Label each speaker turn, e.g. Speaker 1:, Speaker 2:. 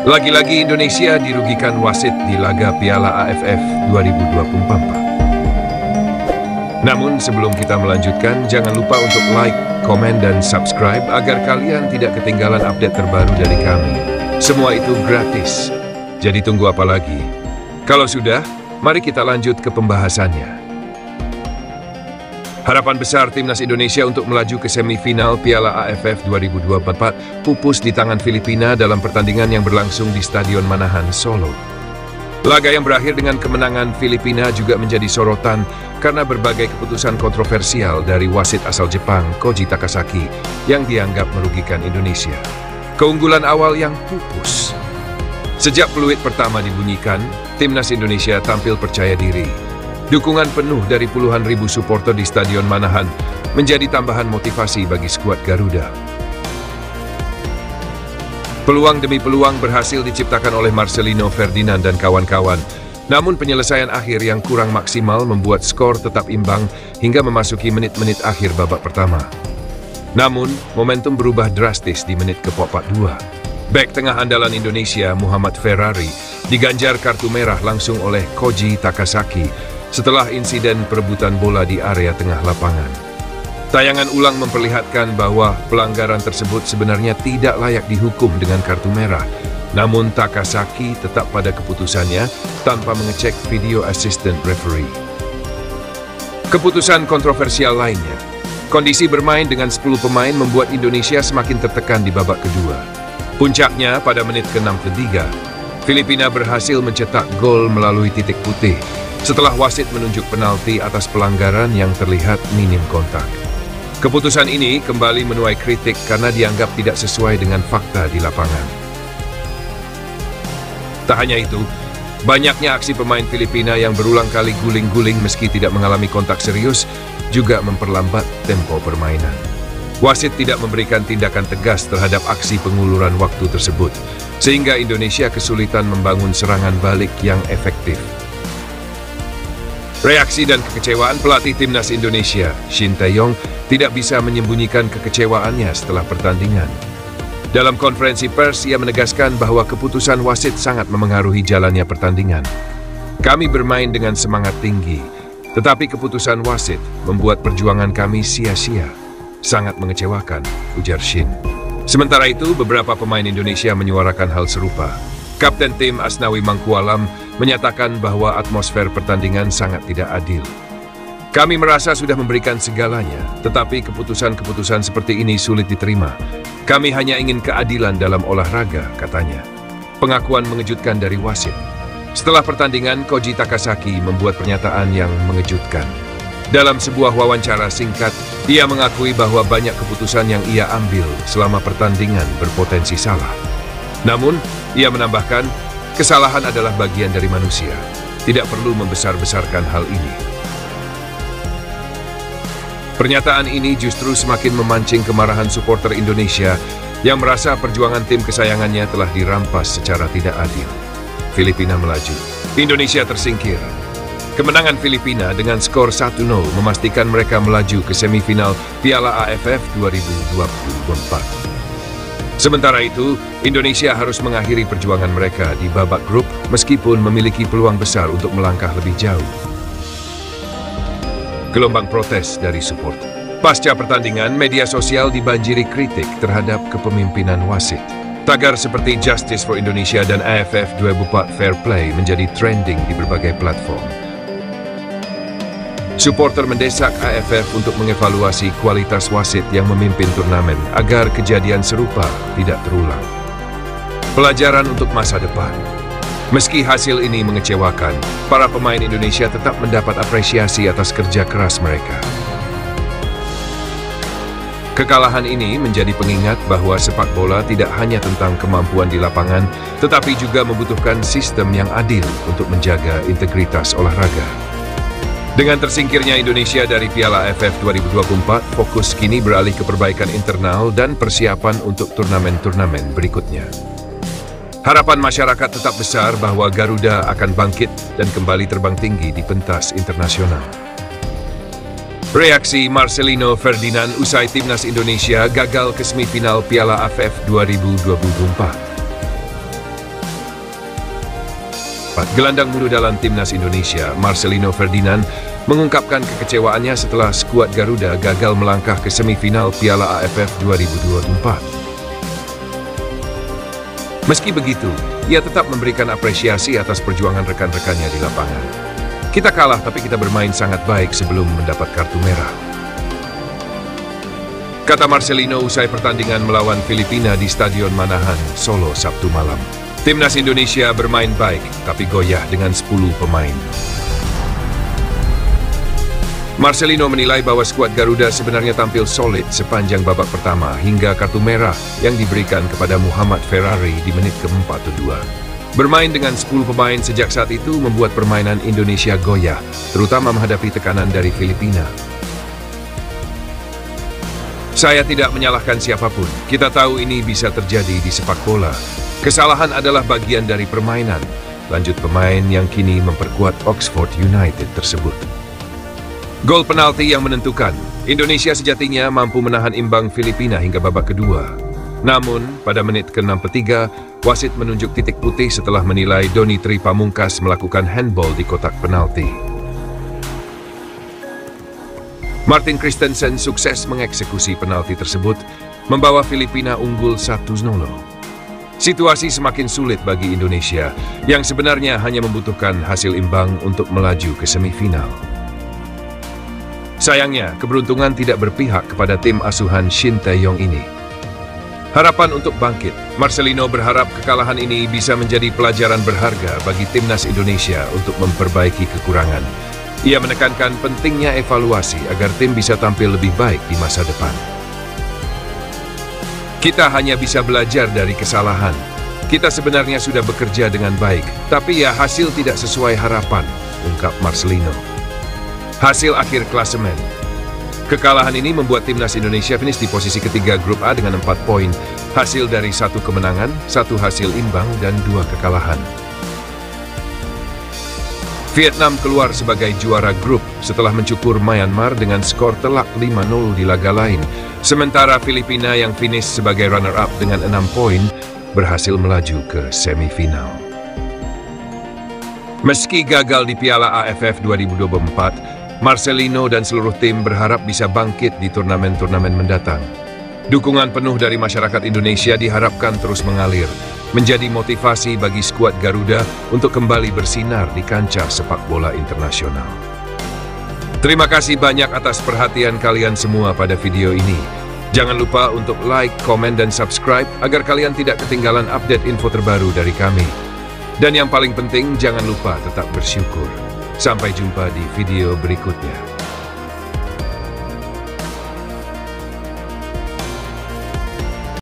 Speaker 1: Lagi-lagi Indonesia dirugikan wasit di laga Piala AFF 2024. Namun sebelum kita melanjutkan, jangan lupa untuk like, komen, dan subscribe agar kalian tidak ketinggalan update terbaru dari kami. Semua itu gratis. Jadi tunggu apa lagi? Kalau sudah, mari kita lanjut ke pembahasannya. Harapan besar Timnas Indonesia untuk melaju ke semifinal Piala AFF 2024 pupus di tangan Filipina dalam pertandingan yang berlangsung di Stadion Manahan, Solo. Laga yang berakhir dengan kemenangan Filipina juga menjadi sorotan karena berbagai keputusan kontroversial dari wasit asal Jepang, Koji Takasaki, yang dianggap merugikan Indonesia. Keunggulan awal yang pupus. Sejak peluit pertama dibunyikan, Timnas Indonesia tampil percaya diri. Dukungan penuh dari puluhan ribu supporter di Stadion Manahan menjadi tambahan motivasi bagi skuad Garuda. Peluang demi peluang berhasil diciptakan oleh Marcelino Ferdinand dan kawan-kawan. Namun penyelesaian akhir yang kurang maksimal membuat skor tetap imbang hingga memasuki menit-menit akhir babak pertama. Namun, momentum berubah drastis di menit ke-42. Bek tengah andalan Indonesia, Muhammad Ferrari, diganjar kartu merah langsung oleh Koji Takasaki setelah insiden perebutan bola di area tengah lapangan. Tayangan ulang memperlihatkan bahwa pelanggaran tersebut sebenarnya tidak layak dihukum dengan kartu merah. Namun Takasaki tetap pada keputusannya tanpa mengecek video assistant referee. Keputusan kontroversial lainnya. Kondisi bermain dengan 10 pemain membuat Indonesia semakin tertekan di babak kedua. Puncaknya pada menit ke-63, Filipina berhasil mencetak gol melalui titik putih setelah wasit menunjuk penalti atas pelanggaran yang terlihat minim kontak. Keputusan ini kembali menuai kritik karena dianggap tidak sesuai dengan fakta di lapangan. Tak hanya itu, banyaknya aksi pemain Filipina yang berulang kali guling-guling meski tidak mengalami kontak serius juga memperlambat tempo permainan. Wasit tidak memberikan tindakan tegas terhadap aksi penguluran waktu tersebut, sehingga Indonesia kesulitan membangun serangan balik yang efektif. Reaksi dan kekecewaan pelatih Timnas Indonesia, Shin Tae-yong, tidak bisa menyembunyikan kekecewaannya setelah pertandingan. Dalam konferensi pers, ia menegaskan bahwa keputusan wasit sangat memengaruhi jalannya pertandingan. Kami bermain dengan semangat tinggi, tetapi keputusan wasit membuat perjuangan kami sia-sia. Sangat mengecewakan, ujar Shin. Sementara itu, beberapa pemain Indonesia menyuarakan hal serupa. Kapten tim Asnawi Mangkualam menyatakan bahwa atmosfer pertandingan sangat tidak adil. Kami merasa sudah memberikan segalanya, tetapi keputusan-keputusan seperti ini sulit diterima. Kami hanya ingin keadilan dalam olahraga, katanya. Pengakuan mengejutkan dari wasit. Setelah pertandingan, Koji Takasaki membuat pernyataan yang mengejutkan. Dalam sebuah wawancara singkat, ia mengakui bahwa banyak keputusan yang ia ambil selama pertandingan berpotensi salah. Namun, ia menambahkan, kesalahan adalah bagian dari manusia. Tidak perlu membesar-besarkan hal ini. Pernyataan ini justru semakin memancing kemarahan supporter Indonesia yang merasa perjuangan tim kesayangannya telah dirampas secara tidak adil. Filipina melaju. Indonesia tersingkir. Kemenangan Filipina dengan skor 1-0 memastikan mereka melaju ke semifinal Piala AFF 2024. Sementara itu, Indonesia harus mengakhiri perjuangan mereka di babak grup meskipun memiliki peluang besar untuk melangkah lebih jauh. Gelombang protes dari supporter. Pasca pertandingan, media sosial dibanjiri kritik terhadap kepemimpinan wasit. Tagar seperti Justice for Indonesia dan AFF 2024 Fair Play menjadi trending di berbagai platform. Supporter mendesak AFF untuk mengevaluasi kualitas wasit yang memimpin turnamen agar kejadian serupa tidak terulang. Pelajaran untuk masa depan. Meski hasil ini mengecewakan, para pemain Indonesia tetap mendapat apresiasi atas kerja keras mereka. Kekalahan ini menjadi pengingat bahwa sepak bola tidak hanya tentang kemampuan di lapangan, tetapi juga membutuhkan sistem yang adil untuk menjaga integritas olahraga. Dengan tersingkirnya Indonesia dari Piala AFF 2024, fokus kini beralih ke perbaikan internal dan persiapan untuk turnamen-turnamen berikutnya. Harapan masyarakat tetap besar bahwa Garuda akan bangkit dan kembali terbang tinggi di pentas internasional. Reaksi Marcelino Ferdinand usai Timnas Indonesia gagal ke semifinal Piala AFF 2024. Gelandang muda dalam timnas Indonesia, Marcelino Ferdinand, mengungkapkan kekecewaannya setelah skuad Garuda gagal melangkah ke semifinal Piala AFF 2024. Meski begitu, ia tetap memberikan apresiasi atas perjuangan rekan-rekannya di lapangan. Kita kalah, tapi kita bermain sangat baik sebelum mendapat kartu merah, kata Marcelino usai pertandingan melawan Filipina di Stadion Manahan, Solo, Sabtu malam. Timnas Indonesia bermain baik, tapi goyah dengan 10 pemain. Marcelino menilai bahwa skuad Garuda sebenarnya tampil solid sepanjang babak pertama hingga kartu merah yang diberikan kepada Muhammad Ferrari di menit ke-42. Bermain dengan 10 pemain sejak saat itu membuat permainan Indonesia goyah, terutama menghadapi tekanan dari Filipina. Saya tidak menyalahkan siapapun. Kita tahu ini bisa terjadi di sepak bola. Kesalahan adalah bagian dari permainan, lanjut pemain yang kini memperkuat Oxford United tersebut. Gol penalti yang menentukan, Indonesia sejatinya mampu menahan imbang Filipina hingga babak kedua. Namun, pada menit ke-63, wasit menunjuk titik putih setelah menilai Doni Tri Pamungkas melakukan handball di kotak penalti. Martin Christensen sukses mengeksekusi penalti tersebut, membawa Filipina unggul 1-0. Situasi semakin sulit bagi Indonesia, yang sebenarnya hanya membutuhkan hasil imbang untuk melaju ke semifinal. Sayangnya, keberuntungan tidak berpihak kepada tim asuhan Shin Tae-yong ini. Harapan untuk bangkit, Marcelino berharap kekalahan ini bisa menjadi pelajaran berharga bagi timnas Indonesia untuk memperbaiki kekurangan. Ia menekankan pentingnya evaluasi agar tim bisa tampil lebih baik di masa depan. Kita hanya bisa belajar dari kesalahan. Kita sebenarnya sudah bekerja dengan baik, tapi ya hasil tidak sesuai harapan, ungkap Marcelino. Hasil akhir klasemen. Kekalahan ini membuat timnas Indonesia finish di posisi ketiga grup A dengan 4 poin, hasil dari 1 kemenangan, 1 hasil imbang, dan 2 kekalahan. Vietnam keluar sebagai juara grup setelah mencukur Myanmar dengan skor telak 5-0 di laga lain. Sementara Filipina yang finish sebagai runner-up dengan 6 poin berhasil melaju ke semifinal. Meski gagal di Piala AFF 2024, Marcelino dan seluruh tim berharap bisa bangkit di turnamen-turnamen mendatang. Dukungan penuh dari masyarakat Indonesia diharapkan terus mengalir, menjadi motivasi bagi skuad Garuda untuk kembali bersinar di kancah sepak bola internasional. Terima kasih banyak atas perhatian kalian semua pada video ini. Jangan lupa untuk like, komen, dan subscribe agar kalian tidak ketinggalan update info terbaru dari kami. Dan yang paling penting, jangan lupa tetap bersyukur. Sampai jumpa di video berikutnya.